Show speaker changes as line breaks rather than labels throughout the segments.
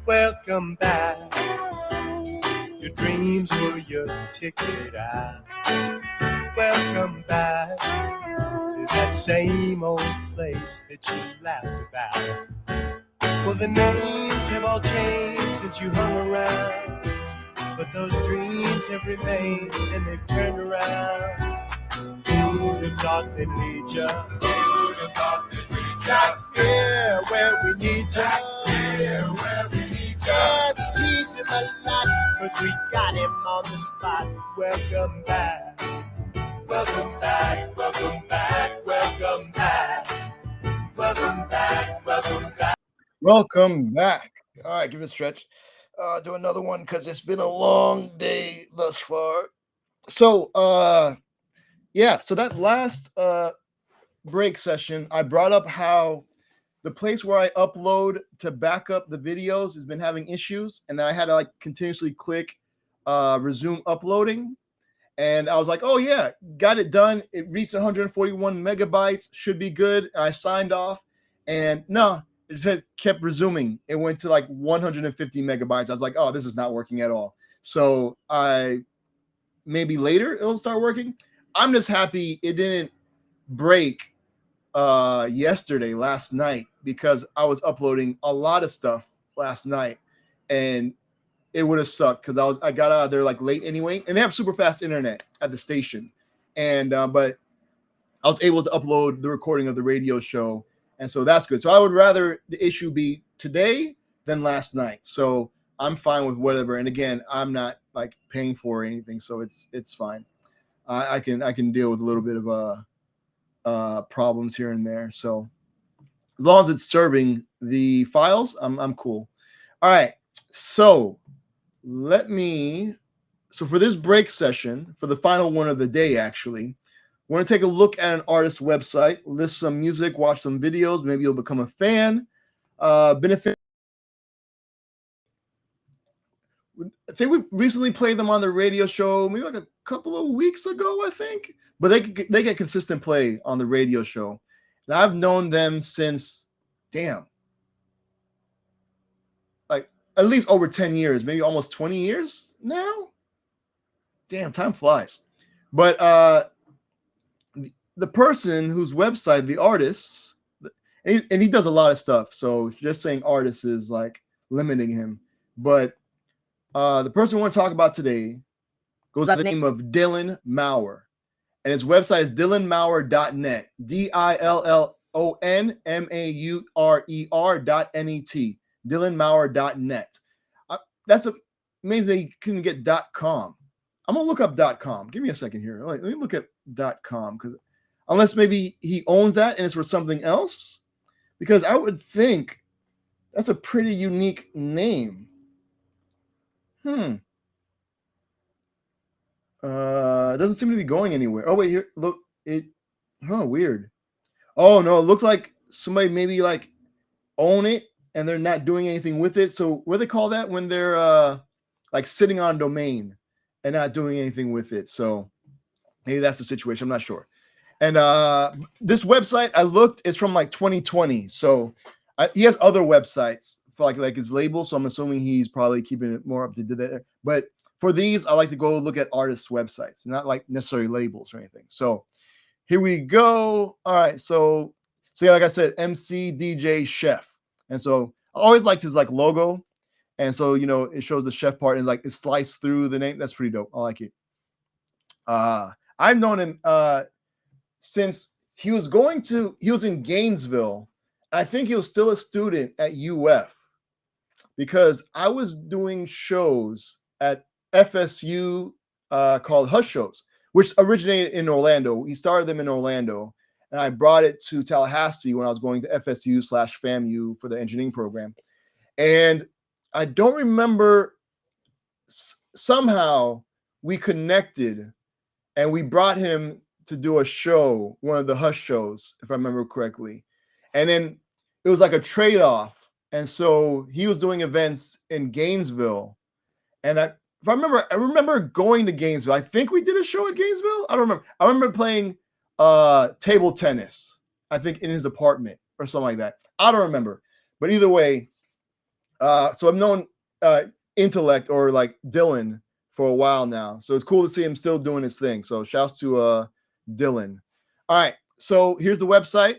Welcome back. Your dreams were your ticket out. Welcome back to that same old place that you laughed about. Well, the names have all changed since you hung around, but those dreams have remained and they've turned around. Who'd have thought they'd lead ya? Who'd have thought they'd lead ya? Back here where we need ya. Back here where we need ya. Yeah, the tease him a lot, 'cause we got him on the spot. Welcome back. Welcome back. Welcome back. Welcome back. Welcome back. Welcome back.
Welcome back. All right, give it a stretch. Do another one because it's been a long day thus far. So, so that last break session, I brought up how the place where I upload to back up the videos has been having issues, and then I had to like continuously click resume uploading. And I was like, oh yeah, got it done. It reached 141 megabytes, should be good. And I signed off, and no, it just kept resuming. It went to like 150 megabytes. I was like, oh, this is not working at all. So maybe later it'll start working. I'm just happy it didn't break last night, because I was uploading a lot of stuff last night, and it would have sucked because I got out of there like late anyway, and they have super fast internet at the station, and but I was able to upload the recording of the radio show, and so that's good. So I would rather the issue be today than last night. So I'm fine with whatever. And again, I'm not like paying for anything, so it's fine. I can deal with a little bit of problems here and there. So as long as it's serving the files, I'm cool. All right, so so for this break session, for the final one of the day, actually, we're going to take a look at an artist's website, list some music, watch some videos. Maybe you'll become a fan. Benefit. I think we recently played them on the radio show, maybe like a couple of weeks ago, I think. But they get consistent play on the radio show, and I've known them since, like at least over 10 years, maybe almost 20 years now. Damn, time flies. But the person whose website, the artist, and he does a lot of stuff, so just saying artist is like limiting him. But the person we want to talk about today goes by the name of Dylan Maurer, and his website is dylanmaurer.net, DILLONMAURER.net, dylanmaurer.net. That's amazing you couldn't get .com. I'm gonna look up .com. Give me a second here. Let me look at .com, because unless maybe he owns that and it's for something else, because I would think that's a pretty unique name. It doesn't seem to be going anywhere. Oh wait, here, look, weird. Oh no, it looked like somebody maybe like own it and they're not doing anything with it. So what do they call that when they're like sitting on domain and not doing anything with it? So maybe that's the situation. I'm not sure. And this website I looked is from like 2020. So he has other websites for like his label. So I'm assuming he's probably keeping it more up to date there. But for these, I like to go look at artists' websites, not like necessarily labels or anything. So here we go. All right. So yeah, like I said, MC, DJ, chef. And so I always liked his like logo. And so, it shows the chef part and like it's sliced through the name. That's pretty dope. I like it. I've known him since he was in Gainesville. I think he was still a student at UF, because I was doing shows at FSU called Hush Shows, which originated in Orlando. He started them in Orlando, and I brought it to Tallahassee when I was going to FSU/FAMU for the engineering program. And I don't remember, somehow we connected and we brought him to do a show, one of the Hush shows, if I remember correctly. And then it was like a trade-off. And so he was doing events in Gainesville. And I remember going to Gainesville. I think we did a show at Gainesville. I don't remember. I remember playing table tennis, I think in his apartment or something like that. I don't remember. But either way, So I've known uh, Intellect or like Dylan for a while now. So it's cool to see him still doing his thing. So shouts to Dylan. All right. So here's the website.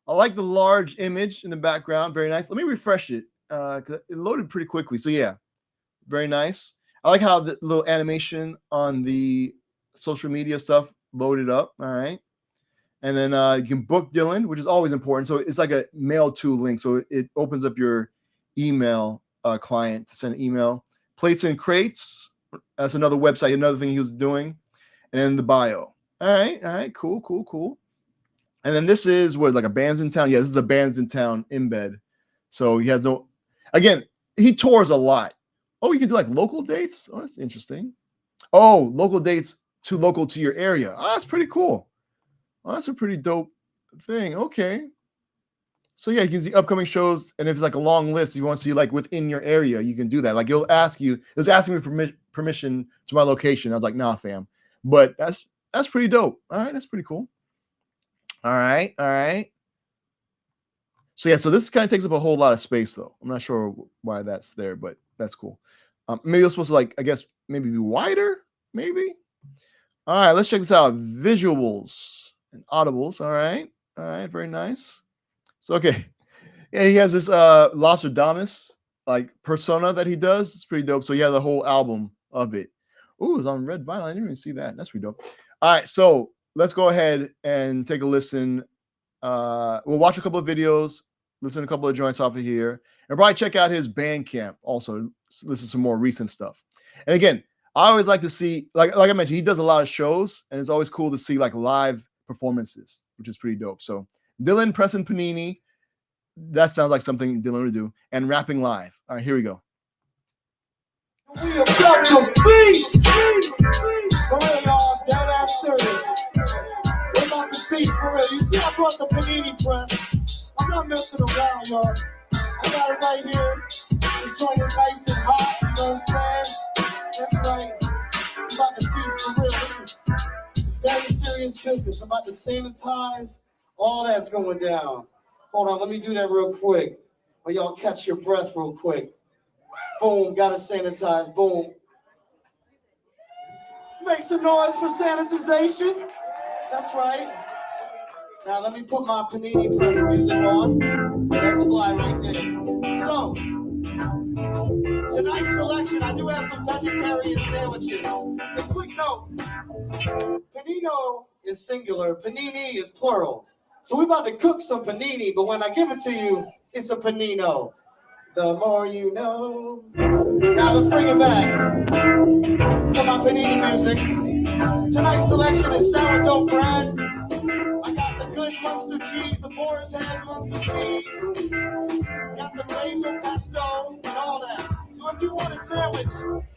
I like the large image in the background. Very nice. Let me refresh it because it loaded pretty quickly. So yeah, very nice. I like how the little animation on the social media stuff loaded up. All right. And then you can book Dylan, which is always important. So it's like a mail to link. So it opens up your email client to send an email. Plates and crates. That's another website, another thing he was doing. And then the bio. All right, cool, cool, cool. And then this is what, like a Bands in Town? Yeah, this is a Bands in Town embed. So he has no, again, he tours a lot. Oh, you can do like local dates? Oh, that's interesting. Oh, local dates to local to your area. Oh, that's pretty cool. Oh, that's a pretty dope thing. Okay. So yeah, you can see upcoming shows, and if it's like a long list, you want to see like within your area, you can do that. Like it'll ask you, it was asking me for permission to my location. I was like, nah, fam. But that's pretty dope. All right, that's pretty cool. All right, all right. So yeah, so this kind of takes up a whole lot of space, though. I'm not sure why that's there, but that's cool. Maybe it's supposed to like, I guess maybe be wider, maybe. All right, let's check this out. Visuals and audibles. All right, very nice. So okay, yeah, he has this Lobsterdamus like persona that he does. It's pretty dope. So yeah, the whole album of it. Ooh, it's on red vinyl. I didn't even see that. That's pretty dope. All right, so let's go ahead and take a listen. We'll watch a couple of videos, listen to a couple of joints off of here, and probably check out his Bandcamp. Also, listen to some more recent stuff. And again, I always like to see, like I mentioned, he does a lot of shows, and it's always cool to see like live performances, which is pretty dope. So Dylan Preston Panini, that sounds like something Dylan would do, and rapping live. All right, here we go.
We about to feast. For real, y'all, dead ass serious. We're about to feast for real. You see, I brought the panini press. I'm not messing around, y'all. I got it right here. This joint is nice and hot. You know what I'm saying? That's right. I'm about to feast for real. This is very serious business. I'm about to sanitize. All that's going down. Hold on, let me do that real quick. Or y'all catch your breath real quick. Boom, gotta sanitize. Boom. Make some noise for sanitization. That's right. Now let me put my panini press music on. Yeah, that's fly right there. So, tonight's selection, I do have some vegetarian sandwiches. A quick note, panino is singular, panini is plural. So we're about to cook some panini, but when I give it to you, it's a panino. The more you know. Now let's bring it back to my panini music. Tonight's selection is sourdough bread. I got the good Munster cheese, the boar's head Munster cheese. Got the basil pesto and all that. So if you want a sandwich,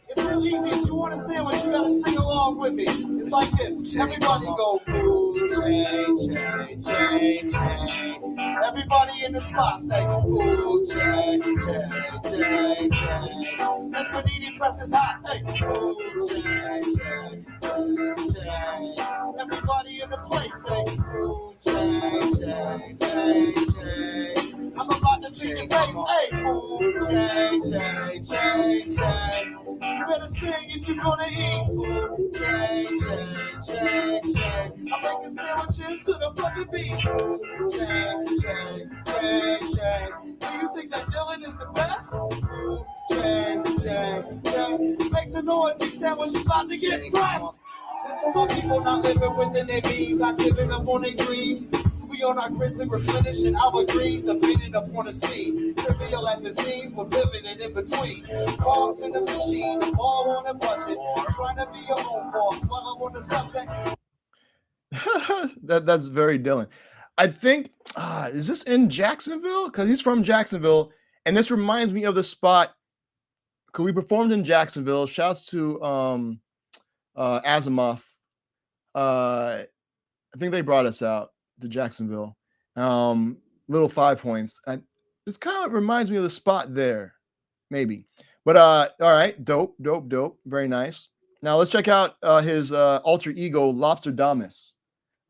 it's real easy. If you want a sandwich, you gotta sing along with me. It's like this. Everybody go food chain, chain, chain, chain. Everybody in the spot say food chain, chain, chain, chain. This panini press is hot. Hey, food chain, chain, chain, chain. Everybody in the place say food chain, chain, chain, chain. I'm about to feed your face. Hey, food chain, chain, chain, chain. You better sing if you're gonna eat food. Chain, chain, chain, chain. I'm making sandwiches to the fucking beat. Food, chain, chain, chain, chain. Do you think that Dylan is the best? Food, chain, chain, chain. Make some noise, these sandwiches about to get pressed. This for my people not living within their means, not giving up on their dreams. We on our grizzly replenishing our dreams, depending upon the scene. Trivial as it seems, we're pivoting in between. Balls in the machine, all on the budget. Trying to be your own boss while I'm on the subject.
That's very Dylan. I think is this in Jacksonville? Because he's from Jacksonville, and this reminds me of the spot. Because we performed in Jacksonville. Shouts to Asimov. I think they brought us out to Jacksonville. Little 5 Points. This kind of reminds me of the spot there, maybe. But all right, dope, dope, dope. Very nice. Now let's check out his alter ego, Lobsterdamus.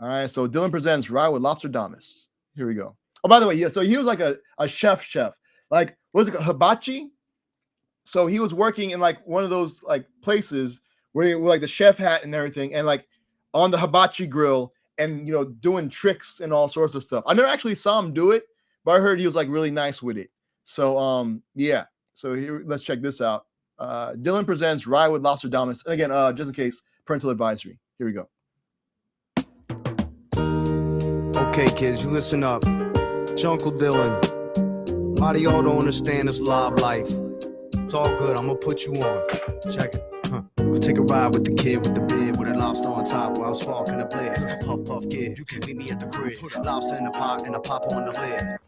All right, so Dylan presents Ride with Lobsterdamus. Here we go. Oh, by the way, yeah, so he was like a chef. Like what's it called? Hibachi. So he was working in like one of those like places where he, like the chef hat and everything, and like on the hibachi grill, and doing tricks and all sorts of stuff. I never actually saw him do it, but I heard he was like really nice with it. So yeah. So here, let's check this out. Dylan presents Rye with Lobster Dominus. And again, just in case, parental advisory. Here we go.
Okay, kids, you listen up. It's Uncle Dylan. A lot of y'all don't understand this live life. It's all good. I'm gonna put you on. Check it. We'll take a ride with the kid with the beard, with a lobster on top while sparking the blaze. Puff, puff, kid. You can meet me at the crib. Put a lobster in the pot and I pop on the lid.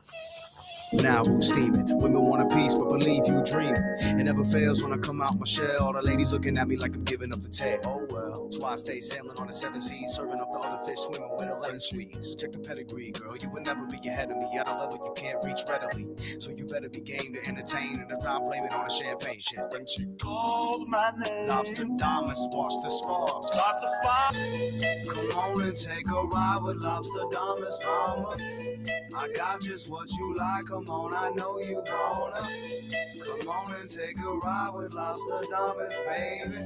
Now who's steaming? Women want a piece, but believe you dreaming. It never fails when I come out my shell. All the ladies looking at me like I'm giving up the tail. Oh well, that's why I stay sailing on the 7 seas, serving up the other fish, swimming with 11 squeeze. Check the pedigree, girl. You would never be ahead of me at a level you can't reach readily. So you better be game to entertain, and if not, blame it on the champagne shit.
When she calls my name,
Lobster Domus, watch the sparks.
start the fire.
Come on and take a ride with Lobster Domus, mama. I got just what you like, come on, I know you wanna. Come on and take a ride with Lobster Domus, baby.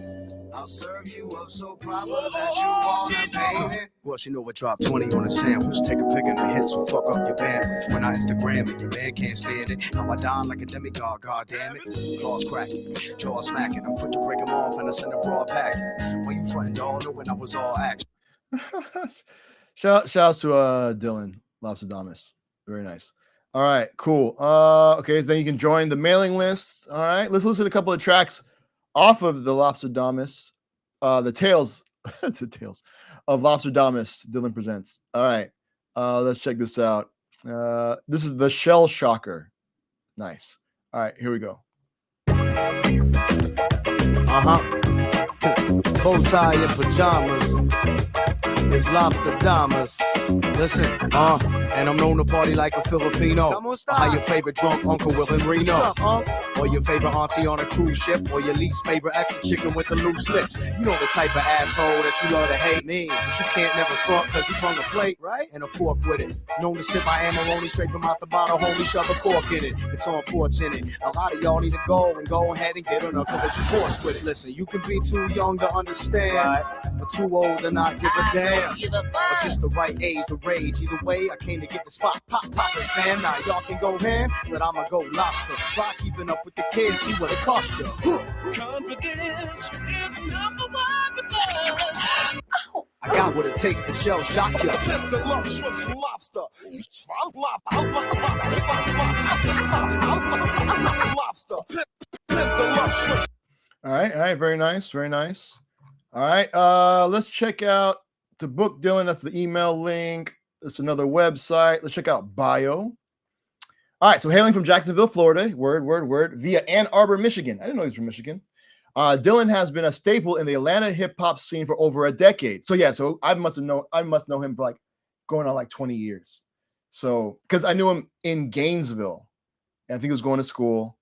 I'll serve you up so proper that you wanna, baby. Well, you know what, drop 20 on a sandwich. Take a pic in the hit, so fuck up your bandwidth. When I Instagram it, your man can't stand it. Now I dine like a demigod, god damn it. Claws cracking, jaw smacking. I'm quick to break them off and I send a broad pack. When you frontin', dog, know when I was all action.
Shouts to Dylan Lobster Domus. Very nice. All right, cool. Okay, then you can join the mailing list. All right, let's listen to a couple of tracks off of the Lobster Domus. The Tales, the Tales of Lobster Domus. Dylan presents. All right, let's check this out. This is the Shell Shocker. Nice. All right, here we go.
Bow tie and pajamas. It's Lobster Domus. Listen, and I'm known to party like a Filipino. How your favorite drunk uncle Will in Reno? Or your favorite auntie on a cruise ship? Or your least favorite extra chicken with the loose lips? You know the type of asshole that you love to hate me, but you can't never front cause he brung a plate, right? And a fork with it. Known to sip my amarone straight from out the bottle, homie, shove a cork in it. It's unfortunate. A lot of y'all need to go ahead and get on her cause you force with it. Listen, you can be too young to understand, right? Or too old to not give a damn. Or just the right age to rage. Either way, I came to get the spot poppin', fam. Now y'all can go ham, but I'ma go lobster. Try keeping up with the kids, see what it costs you.
Confidence is number one because
I got what it takes to shell shock you.
Pimp the love shrimp some lobster. Lobster. Pimp the love shrimp.
All right, very nice, very nice. All right, let's check out the book Dylan. That's the email link. That's another website. Let's check out bio. All right, so hailing from Jacksonville, Florida, word, via Ann Arbor, Michigan. I didn't know he's from Michigan. Dylan has been a staple in the Atlanta hip hop scene for over a decade. So yeah, so I must know him for like going on like 20 years. So because I knew him in Gainesville, and I think he was going to school,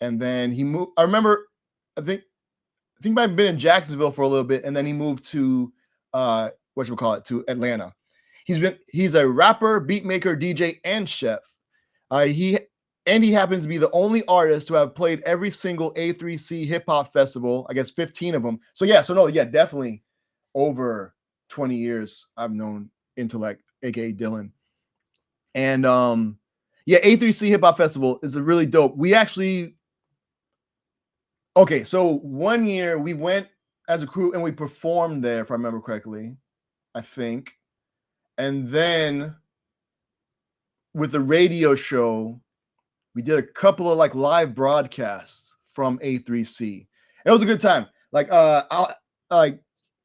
and then he moved. I remember, I think he might have been in Jacksonville for a little bit, and then he moved to to Atlanta. He's a rapper, beat maker, DJ, and chef. He happens to be the only artist to have played every single A3C hip hop festival. I guess 15 of them. So definitely over 20 years I've known Intellect, aka Dylan. And A3C hip hop festival is a really dope. So one year we went as a crew and we performed there, if I remember correctly, I think. And then with the radio show, we did a couple of like live broadcasts from A3C. And it was a good time. Like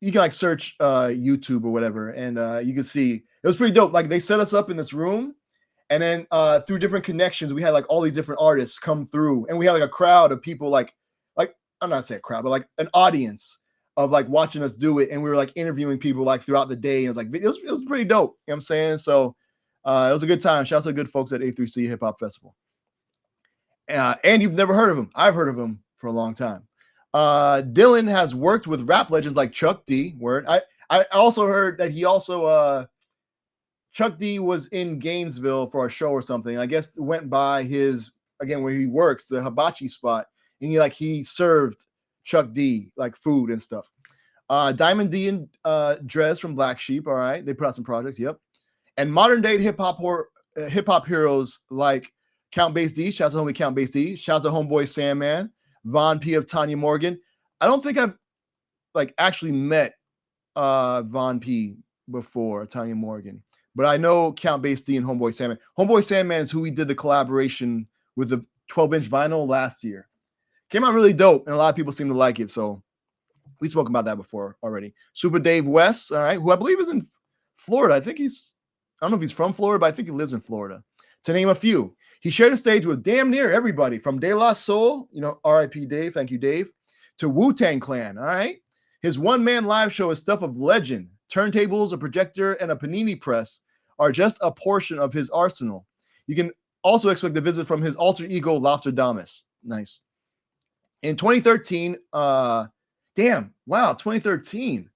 you can like search YouTube or whatever, and you can see it was pretty dope. Like they set us up in this room, and then through different connections, we had like all these different artists come through, and we had like a crowd of people like I'm not saying a crowd, but like an audience of like watching us do it, and we were like interviewing people like throughout the day, and it was like it was pretty dope. You know what I'm saying? So it was a good time. Shout out to the good folks at A3C Hip Hop Festival. And you've never heard of him. I've heard of him for a long time. Dylan has worked with rap legends like Chuck D. I also heard that he also Chuck D was in Gainesville for a show or something. I guess went by his again where he works, the hibachi spot, and he served Chuck D like food and stuff. Diamond D and Drez from Black Sheep. All right, they put out some projects. Yep. And modern day hip hop heroes like Count Bass D. Shouts out homie Count Bass D. Shouts out homeboy Sandman, Von P of Tanya Morgan. I don't think I've like actually met Von P before, Tanya Morgan, but I know Count Bass D and homeboy Sandman. Homeboy Sandman is who we did the collaboration with the 12-inch vinyl last year. Came out really dope, and a lot of people seem to like it. So we spoke about that before already. Super Dave West, all right, who I believe is in Florida. I don't know if he's from Florida, but I think he lives in Florida. To name a few, he shared a stage with damn near everybody from De La Soul, R.I.P. Dave, thank you, Dave, to Wu-Tang Clan, all right? His one-man live show is stuff of legend. Turntables, a projector, and a panini press are just a portion of his arsenal. You can also expect a visit from his alter ego, Lobster Damas. Nice. In 2013, 2013.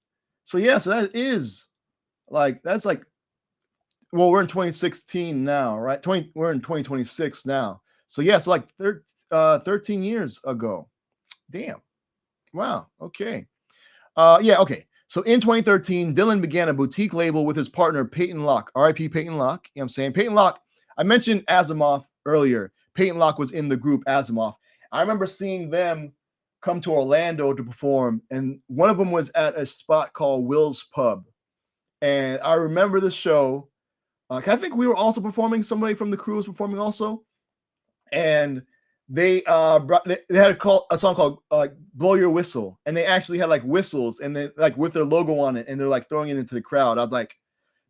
So that is that's we're in 2016 now, right? We're in 2026 now. So it's 13 years ago. Damn. Wow. Okay. Okay. So in 2013, Dylan began a boutique label with his partner, Peyton Locke. R.I.P. Peyton Locke. You know what I'm saying? Peyton Locke, I mentioned Asimov earlier. Peyton Locke was in the group Asimov. I remember seeing them come to Orlando to perform, and one of them was at a spot called Will's Pub. And I remember the show. I think we were also performing. Somebody from the crew was performing also. And they had a song called Blow Your Whistle, and they actually had like whistles and then like with their logo on it, and they're like throwing it into the crowd. I was like,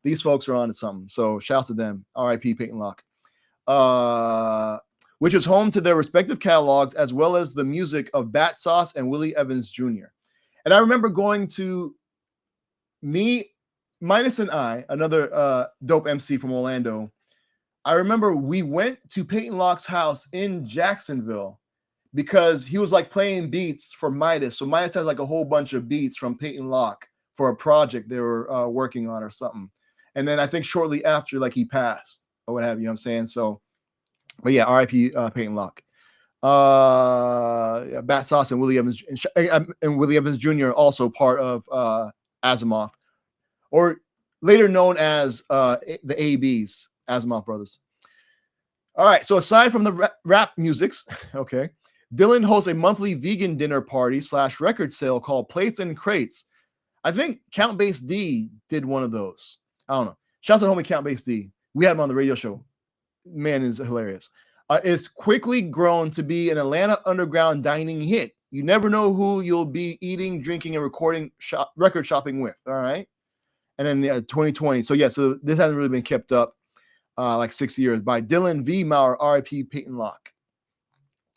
these folks are on to something. So shouts to them. R.I.P. Peyton Locke. Which is home to their respective catalogs as well as the music of Bat Sauce and Willie Evans Jr. And I remember going to me, Minus and I, another dope MC from Orlando. I remember we went to Peyton Locke's house in Jacksonville because he was like playing beats for Midas. So Midas has like a whole bunch of beats from Peyton Locke for a project they were working on or something. And then I think shortly after, like he passed or what have you, know what I'm saying? So, but yeah, R.I.P. Peyton Locke. Bat Sauce and Willie Evans Jr. also part of Asimov, or later known as the ABs, Asimov Brothers. All right, so aside from the rap musics, okay, Dylan hosts a monthly vegan dinner party / record sale called Plates and Crates. I think Count Bass D did one of those. I don't know. Shouts out homie Count Bass D. We had him on the radio show. Man is hilarious. It's quickly grown to be an Atlanta underground dining hit. You never know who you'll be eating, drinking, and record shopping with. All right. And then 2020. So so this hasn't really been kept up like 6 years by Dylan V. Maurer, R.I.P. Peyton Locke.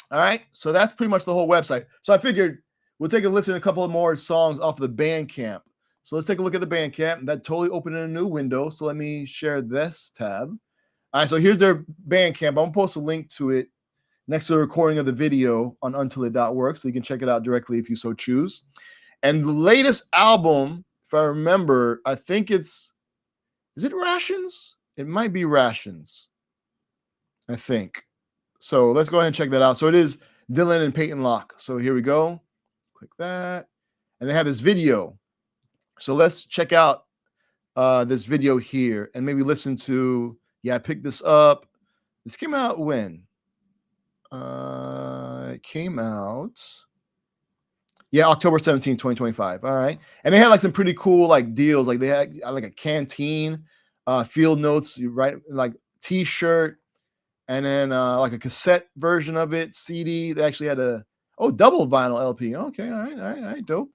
All right. So that's pretty much the whole website. So I figured we'll take a listen to a couple of more songs off of the Bandcamp. So let's take a look at the Bandcamp. That totally opened in a new window. So let me share this tab. All right, so here's their Bandcamp. I'm going to post a link to it next to the recording of the video on untilit.works, so you can check it out directly if you so choose. And the latest album, if I remember, I think is it Rations? It might be Rations, I think. So let's go ahead and check that out. So it is Dylan and Peyton Locke. So here we go. Click that. And they have this video. So let's check out this video here and maybe listen to... Yeah, I picked this up. This came out when? It came out, October 17, 2025. All right. And they had like some pretty cool like deals. Like they had like a canteen, field notes, right? Like t-shirt, and then like a cassette version of it, CD. They actually had double vinyl LP. Okay, all right, dope.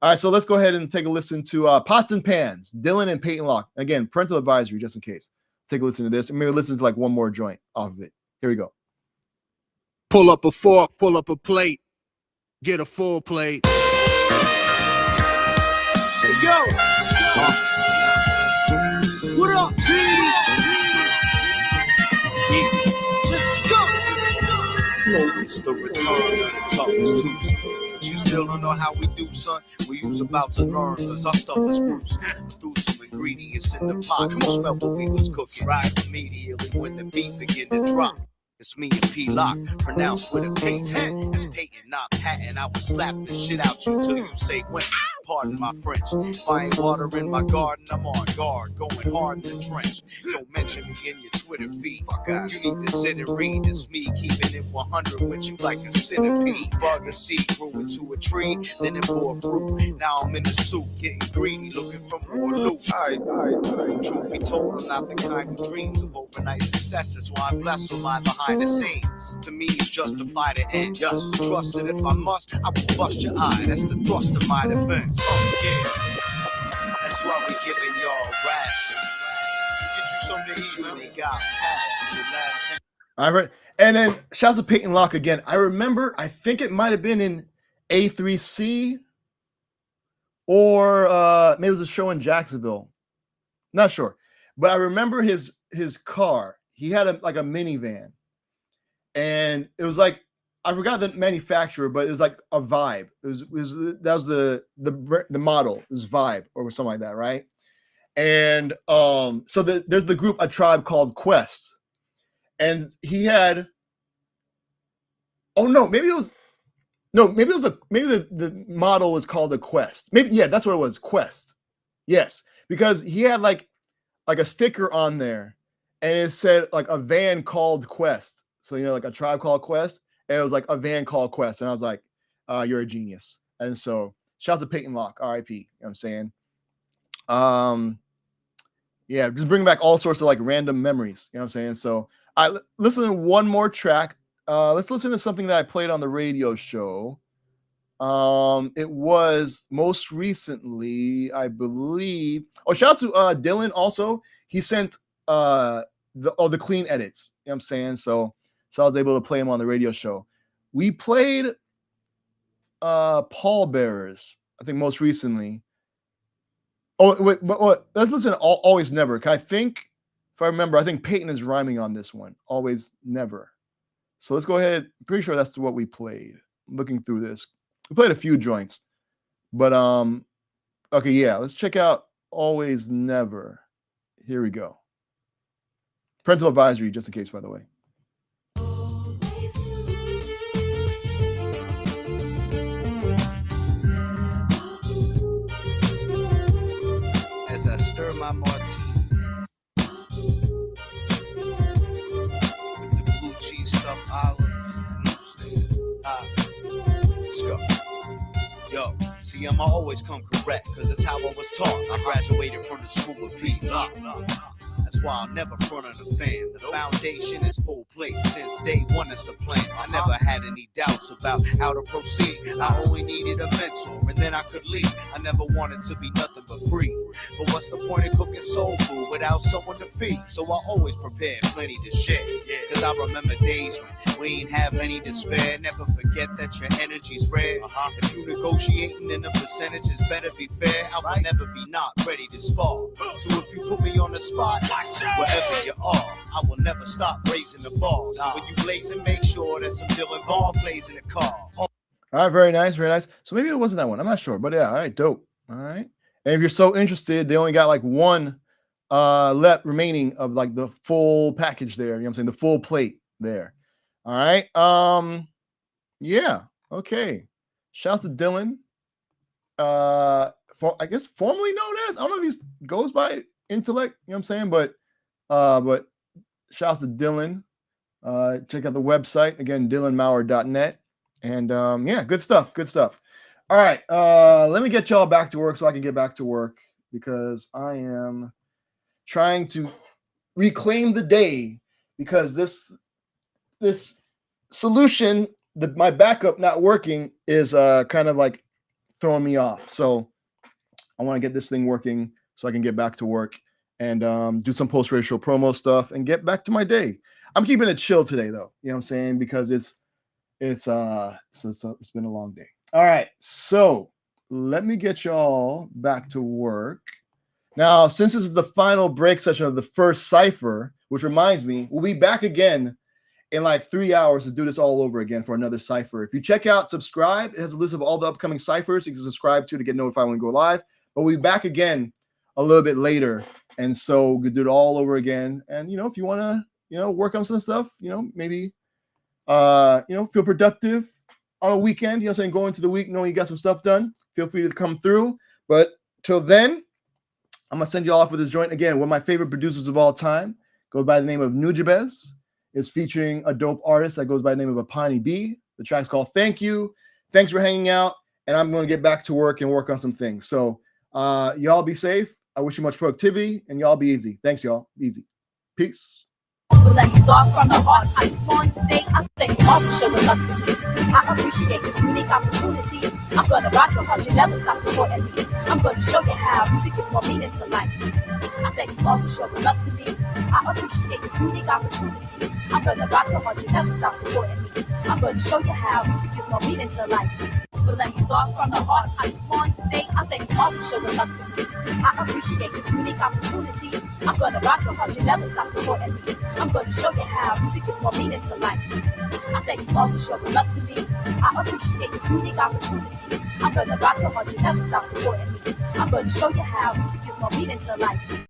All right, so let's go ahead and take a listen to Pots and Pans, Dylan and Peyton Locke. Again, parental advisory just in case. Take a listen to this and maybe listen to like one more joint off of it. Here we go.
Pull up a fork, pull up a plate, get a full plate. Hey, yo! What up, baby? Yeah, let's go! It's the return of the toughest twosome. But you still don't know how we do, son. We was about to learn, cause our stuff is gruesome. Threw some ingredients in the pot. Come on, smell what we was cooking. Right immediately when the beat began to drop. It's me and P Lock, pronounced with a P10. It's Peyton, not Patton. I will slap the shit out you till you say when. Pardon my French. If I ain't watering my garden, I'm on guard, going hard in the trench. Don't mention me in your Twitter feed. You need to sit and read. It's me keeping it 100 with you like a centipede. Bug a seed grew into a tree, then it bore fruit. Now I'm in the soup, getting greedy, looking for more loot. Alright. Truth be told, I'm not the kind who dreams of overnight success. That's why I bless on my behind the scenes. To me, it's justified to end. Yes, trust it if I must, I will bust your eye. That's the thrust of my defense. Oh yeah, that's why we giving y'all ration. Get you something to eat when they got cash. Your last.
I read, and then shouts to Peyton Locke again. I remember, I think it might have been in A3C or maybe it was a show in Jacksonville. Not sure, but I remember his car. He had a minivan, and it was like, I forgot the manufacturer, but it was like a Vibe. That was the model. It was Vibe or something like that, right? And so there's the group A Tribe Called Quest, and he had. Oh no, maybe the model was called a Quest. Maybe, yeah, that's what it was, Quest. Yes, because he had like a sticker on there, and it said like a van called Quest. So like A Tribe Called Quest, and it was like a van called Quest, and I was like, you're a genius. And so shouts to Peyton Locke, R.I.P. You know what I'm saying? Yeah, just bringing back all sorts of like random memories. You know what I'm saying? So I listen to one more track. Let's listen to something that I played on the radio show. It was most recently, I believe. Oh, shout out to Dylan also. He sent the clean edits. You know what I'm saying? So I was able to play him on the radio show. We played Pallbearers, I think most recently. Oh, wait, but let's listen to Always Never. I think, if I remember, I think Peyton is rhyming on this one. Always Never. So let's go ahead. Pretty sure that's what we played. Looking through this. We played a few joints. But okay, yeah, let's check out Always Never. Here we go. Parental advisory, just in case, by the way.
As I stir my martini with the blue cheese stuffed olives. Let's go. Yo, see, I'ma always come correct, cause it's how I was taught. I graduated from the school of P. Lock. That's why I'll never front on the fan. The foundation is full plate. Since day one, it's the plan. I never had any doubts about how to proceed. I only needed a mentor, and then I could leave. I never wanted to be nothing but free. But what's the point of cooking soul food without someone to feed? So I always prepared plenty to share. Cause I remember days when we ain't have any despair. Never forget that your energy's rare. If you negotiating, then the percentages better be fair. I will never be not ready to spar. So if you put me on the spot, wherever you are, I will never stop raising the bar. So when you blazing, make sure that some Dylan Vaughn plays in the car.
All right, very nice, very nice. So maybe it wasn't that one. I'm not sure, but yeah, all right, dope. All right. And if you're so interested, they only got like one left remaining of like the full package there. You know what I'm saying? The full plate there. All right. Yeah. Okay. Shouts to Dylan. I guess formerly known as, I don't know if he goes by Intellect, you know what I'm saying? But shouts to Dylan. Check out the website again, dylanmaurer.net. And yeah, good stuff. All right, let me get y'all back to work so I can get back to work, because I am trying to reclaim the day, because this solution, my backup not working, is kind of like throwing me off. So I want to get this thing working so I can get back to work and do some post-racial promo stuff and get back to my day. I'm keeping it chill today, though. You know what I'm saying? Because it's been a long day. All right, so let me get y'all back to work. Now, since this is the final break session of the first cipher, which reminds me, we'll be back again in like 3 hours to do this all over again for another cipher. If you check out subscribe, it has a list of all the upcoming ciphers you can subscribe to get notified when we go live. But we'll be back again a little bit later, and so we do it all over again. And if you want to work on some stuff, maybe feel productive on a weekend, saying going into the week knowing you got some stuff done. Feel free to come through. But till then, I'm gonna send you all off with this joint again. One of my favorite producers of all time goes by the name of Nujabez. It's featuring a dope artist that goes by the name of Apani B. The track's called Thank You. Thanks for hanging out, and I'm going to get back to work and work on some things. So y'all be safe. I wish you much productivity, and y'all be easy. Thanks, y'all. Easy. Peace.
But let me start from the heart. I just want to stay. I thank all for showing love to me. I appreciate this unique opportunity. I'm gonna rock so hard you never stop supporting me. I'm gonna show you how music is more meaning to life. I thank you all for showing love to me. I appreciate this unique opportunity. I'm gonna rock so hard you never stop supporting me. I'm gonna show you how music is more meaning to life. But let me start from the heart. I just want to stay. I thank you all for showing love to me. I appreciate this unique opportunity. I'm gonna rock so hard you never stop supporting me. I'm gonna show you how music is more meaning to life. I thank you all for showing love to me. I appreciate this unique opportunity. I'm gonna rock so hard you never stop supporting me. I'm gonna show you how music is more meaning to life.